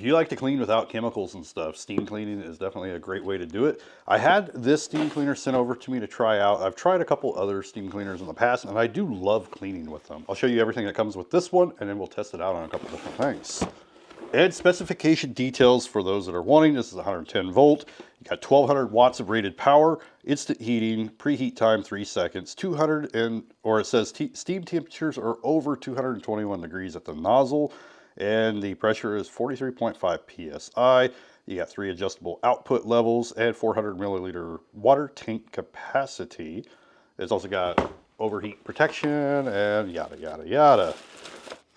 you like to clean without chemicals and stuff, steam cleaning is definitely a great way to do it. I had this steam cleaner sent over to me to try out. I've tried a couple other steam cleaners in the past, and I do love cleaning with them. I'll show you everything that comes with this one, and then we'll test it out on a couple different things. And specification details for those that are wanting. This is 110 volt. You got 1200 watts of rated power, instant heating, preheat time 3 seconds, it says steam temperatures are over 221 degrees at the nozzle, and the pressure is 43.5 psi. You got 3 adjustable output levels and 400 milliliter water tank capacity. It's also got overheat protection and yada yada yada.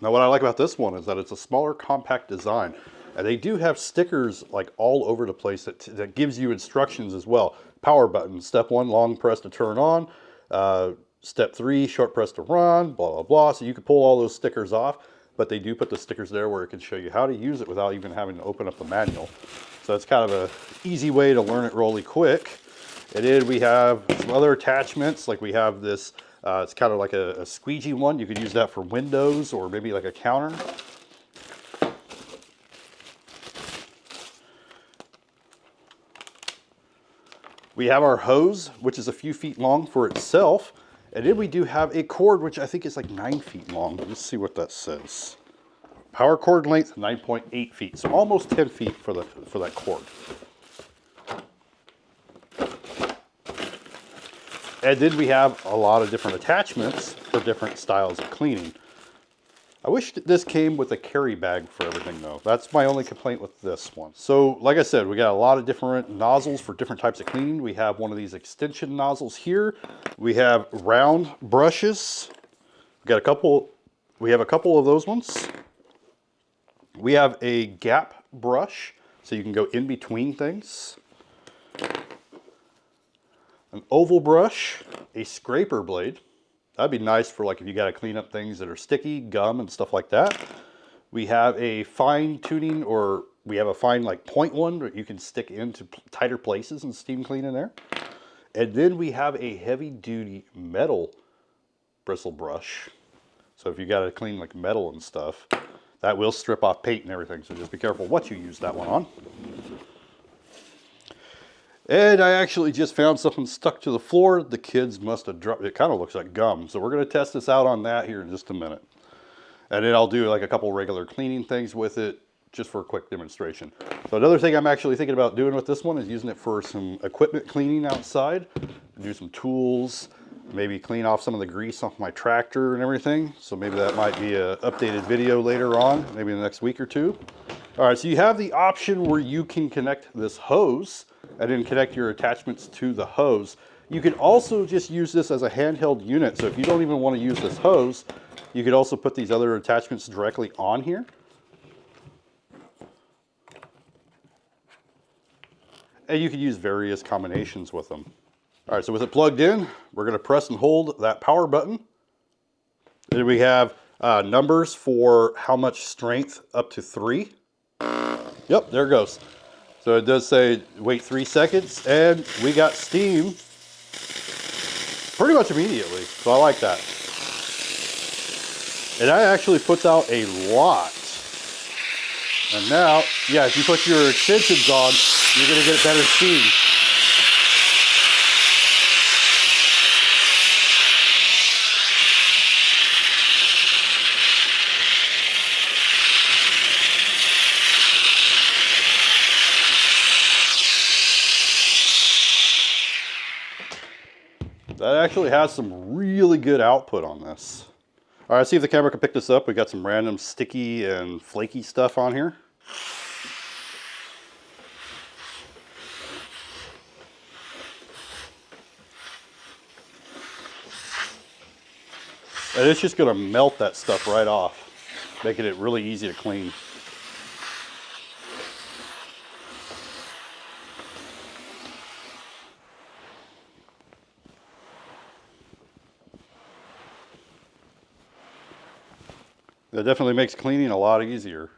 Now what I like about this one is that it's a smaller, compact design. And they do have stickers like all over the place that gives you instructions as well. Power button, step 1, long press to turn on. Step 3, short press to run, blah, blah, blah. So you can pull all those stickers off, but they do put the stickers there where it can show you how to use it without even having to open up the manual. So it's kind of an easy way to learn it really quick. And then we have some other attachments, like we have this, it's kind of like a squeegee one. You could use that for windows or maybe like a counter. We have our hose, which is a few feet long for itself. And then we do have a cord, which I think is like 9 feet long. Let's see what that says. Power cord length, 9.8 feet. So almost 10 feet for that cord. And then we have a lot of different attachments for different styles of cleaning. I wish this came with a carry bag for everything though. That's my only complaint with this one. So like I said, we got a lot of different nozzles for different types of cleaning. We have one of these extension nozzles here. We have round brushes. We have a couple of those ones. We have a gap brush, so you can go in between things. An oval brush, a scraper blade. That'd be nice for like if you got to clean up things that are sticky, gum and stuff like that. We have a fine tuning, or we have a fine like point one that you can stick into tighter places and steam clean in there. And then we have a heavy duty metal bristle brush. So if you got to clean like metal and stuff, that will strip off paint and everything. So just be careful what you use that one on. And I actually just found something stuck to the floor. The kids must have dropped it. It kind of looks like gum. So we're going to test this out on that here in just a minute. And then I'll do like a couple regular cleaning things with it just for a quick demonstration. So another thing I'm actually thinking about doing with this one is using it for some equipment cleaning outside. Do some tools, maybe clean off some of the grease off my tractor and everything. So maybe that might be an updated video later on, maybe in the next week or two. All right, so you have the option where you can connect this hose and then connect your attachments to the hose. You can also just use this as a handheld unit. So if you don't even want to use this hose, you could also put these other attachments directly on here. And you could use various combinations with them. All right, so with it plugged in, we're going to press and hold that power button. Then we have numbers for how much strength, up to 3. Yep, there it goes. So it does say wait 3 seconds, and we got steam pretty much immediately. So I like that. And that actually puts out a lot. And now, yeah, if you put your extensions on, you're going to get better steam. That actually has some really good output on this. All right, see if the camera can pick this up. We got some random sticky and flaky stuff on here. And it's just going to melt that stuff right off, making it really easy to clean. That definitely makes cleaning a lot easier.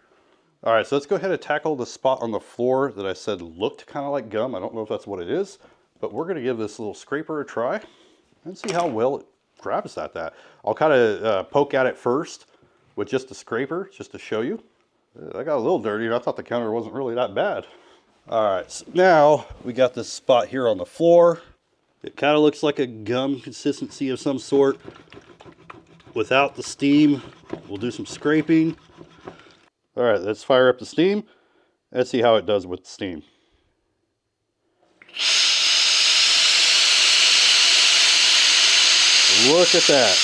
All right, so let's go ahead and tackle the spot on the floor that I said looked kind of like gum. I don't know if that's what it is, but we're going to give this little scraper a try and see how well it grabs at that. I'll kind of poke at it first with just a scraper, just to show you. I got a little dirty. I thought the counter wasn't really that bad. All right, so now we got this spot here on the floor. It kind of looks like a gum consistency of some sort. Without the steam, we'll do some scraping. All right, let's fire up the steam. Let's see how it does with the steam. Look at that.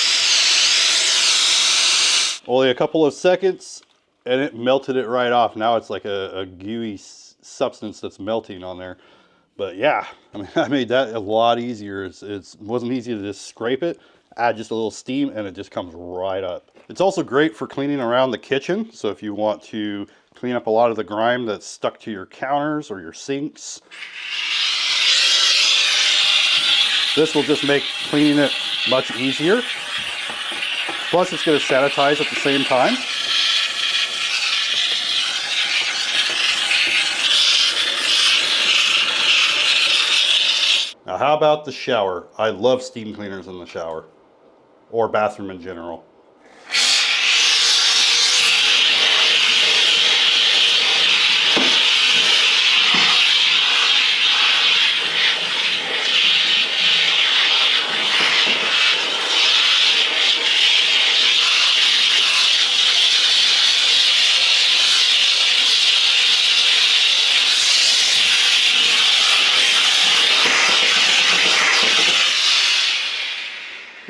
Only a couple of seconds and it melted it right off. Now it's like a gooey substance that's melting on there. But yeah, I mean, I made that a lot easier. It wasn't easy to just scrape it, add just a little steam, and it just comes right up. It's also great for cleaning around the kitchen. So if you want to clean up a lot of the grime that's stuck to your counters or your sinks, this will just make cleaning it much easier. Plus it's going to sanitize at the same time. Now how about the shower? I love steam cleaners in the shower, or bathroom in general.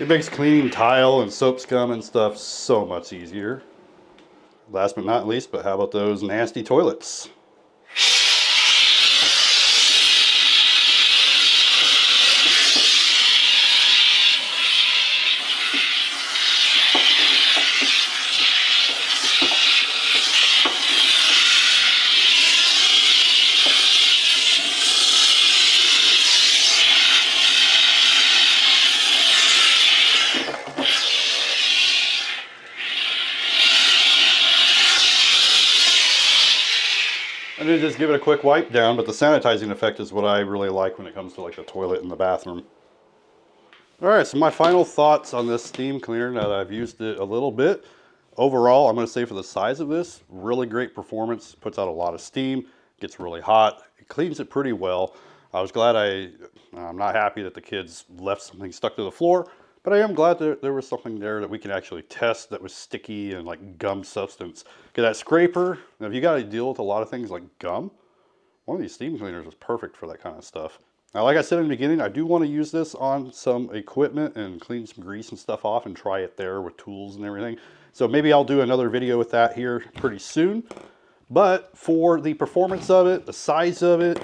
It makes cleaning tile and soap scum and stuff so much easier. Last but not least, but how about those nasty toilets? I did just give it a quick wipe down, but the sanitizing effect is what I really like when it comes to like the toilet and the bathroom. All right, so my final thoughts on this steam cleaner now that I've used it a little bit. Overall, I'm going to say for the size of this, really great performance, puts out a lot of steam, gets really hot, it cleans it pretty well. I was glad I'm not happy that the kids left something stuck to the floor, but I am glad that there was something there that we can actually test that was sticky and like gum substance. Because that scraper, if you got to deal with a lot of things like gum, one of these steam cleaners is perfect for that kind of stuff. Now, like I said in the beginning, I do want to use this on some equipment and clean some grease and stuff off and try it there with tools and everything. So maybe I'll do another video with that here pretty soon. But for the performance of it, the size of it,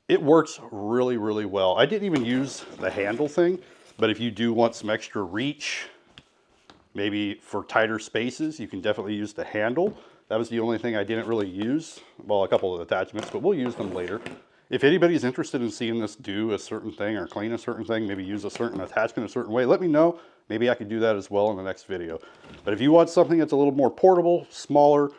it works really, really well. I didn't even use the handle thing, but if you do want some extra reach, maybe for tighter spaces, you can definitely use the handle. That was the only thing I didn't really use. Well, a couple of attachments, but we'll use them later. If anybody's interested in seeing this do a certain thing or clean a certain thing, maybe use a certain attachment a certain way, let me know. Maybe I could do that as well in the next video. But if you want something that's a little more portable, smaller,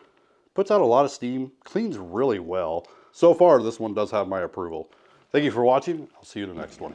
puts out a lot of steam, cleans really well. So far, this one does have my approval. Thank you for watching. I'll see you in the next one.